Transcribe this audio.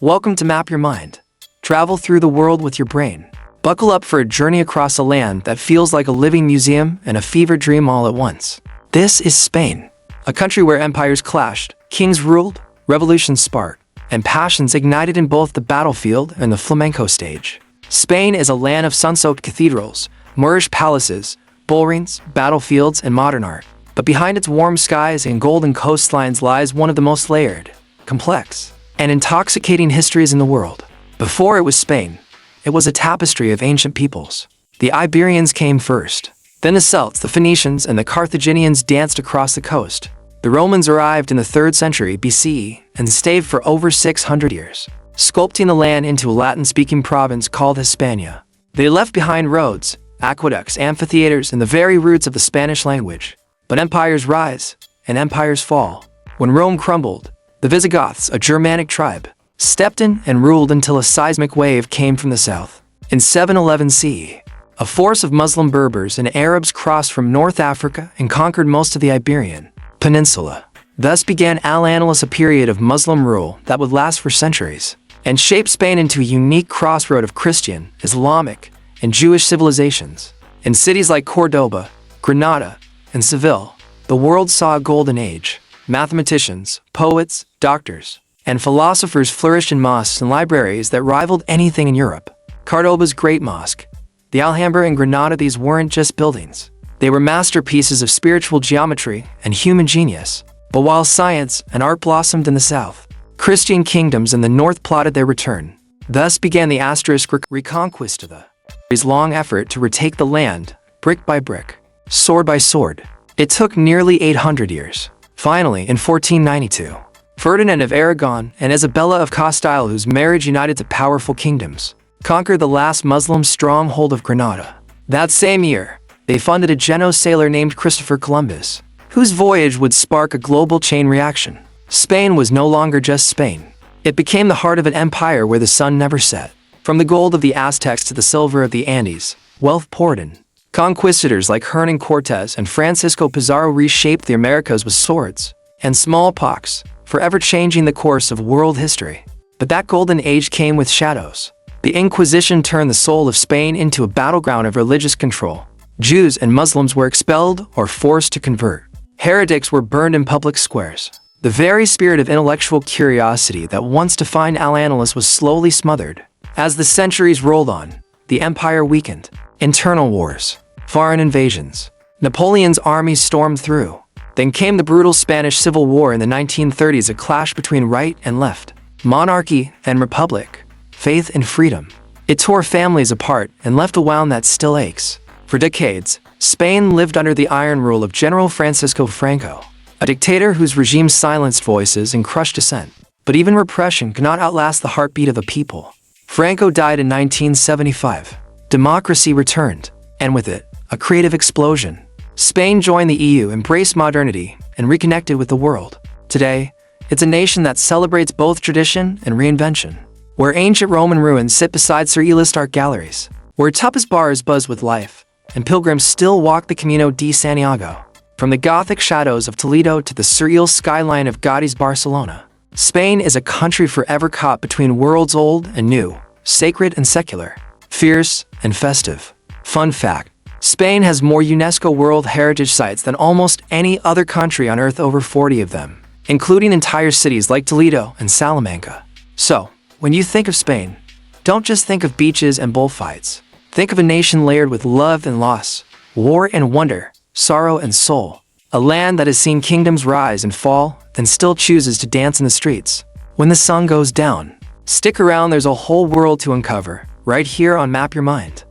Welcome to Map Your Mind. Travel through the world with your brain. Buckle up for a journey across a land that feels like a living museum and a fever dream all at once. This is Spain, a country where empires clashed, kings ruled, revolutions sparked, and passions ignited in both the battlefield and the flamenco stage. Spain is a land of sun-soaked cathedrals, Moorish palaces, bullrings, battlefields, and modern art. But behind its warm skies and golden coastlines lies one of the most layered, complex, and intoxicating histories in the world. Before it was Spain, it was a tapestry of ancient peoples. The Iberians came first. Then the Celts, the Phoenicians, and the Carthaginians danced across the coast. The Romans arrived in the 3rd century BCE and stayed for over 600 years, sculpting the land into a Latin-speaking province called Hispania. They left behind roads, aqueducts, amphitheaters, and the very roots of the Spanish language. But empires rise, and empires fall. When Rome crumbled, the Visigoths, a Germanic tribe, stepped in and ruled until a seismic wave came from the south. In 711 CE, a force of Muslim Berbers and Arabs crossed from North Africa and conquered most of the Iberian Peninsula. Thus began Al-Andalus, a period of Muslim rule that would last for centuries, and shaped Spain into a unique crossroad of Christian, Islamic, and Jewish civilizations. In cities like Cordoba, Granada, and Seville, the world saw a golden age. Mathematicians, poets, doctors, and philosophers flourished in mosques and libraries that rivaled anything in Europe. Cordoba's Great Mosque, the Alhambra in Granada, these weren't just buildings. They were masterpieces of spiritual geometry and human genius. But while science and art blossomed in the south, Christian kingdoms in the north plotted their return. Thus began the Reconquista, the long effort to retake the land, brick by brick, sword by sword. It took nearly 800 years. Finally, in 1492, Ferdinand of Aragon and Isabella of Castile, whose marriage united two powerful kingdoms, conquered the last Muslim stronghold of Granada. That same year, they funded a Genoese sailor named Christopher Columbus, whose voyage would spark a global chain reaction. Spain was no longer just Spain. It became the heart of an empire where the sun never set. From the gold of the Aztecs to the silver of the Andes, wealth poured in. Conquistadors like Hernán Cortés and Francisco Pizarro reshaped the Americas with swords and smallpox, forever changing the course of world history. But that golden age came with shadows. The Inquisition turned the soul of Spain into a battleground of religious control. Jews and Muslims were expelled or forced to convert. Heretics were burned in public squares. The very spirit of intellectual curiosity that once defined Al-Andalus was slowly smothered. As the centuries rolled on, the empire weakened. Internal wars, foreign invasions, Napoleon's armies stormed through. Then came the brutal Spanish Civil War in the 1930s, a clash between right and left, monarchy and republic, faith and freedom. It tore families apart and left a wound that still aches. For decades, Spain lived under the iron rule of General Francisco Franco, a dictator whose regime silenced voices and crushed dissent. But even repression could not outlast the heartbeat of a people. Franco died in 1975. Democracy returned, and with it, a creative explosion. Spain joined the EU, embraced modernity, and reconnected with the world. Today, it's a nation that celebrates both tradition and reinvention, where ancient Roman ruins sit beside surrealist art galleries, where tapas bars buzz with life, and pilgrims still walk the Camino de Santiago. From the Gothic shadows of Toledo to the surreal skyline of Gaudi's Barcelona, Spain is a country forever caught between worlds old and new, sacred and secular, fierce and festive. Fun fact, Spain has more UNESCO World Heritage Sites than almost any other country on Earth, over 40 of them, including entire cities like Toledo and Salamanca. So, when you think of Spain, don't just think of beaches and bullfights. Think of a nation layered with love and loss, war and wonder, sorrow and soul. A land that has seen kingdoms rise and fall, then still chooses to dance in the streets when the sun goes down. Stick around, there's a whole world to uncover, right here on Map Your Mind.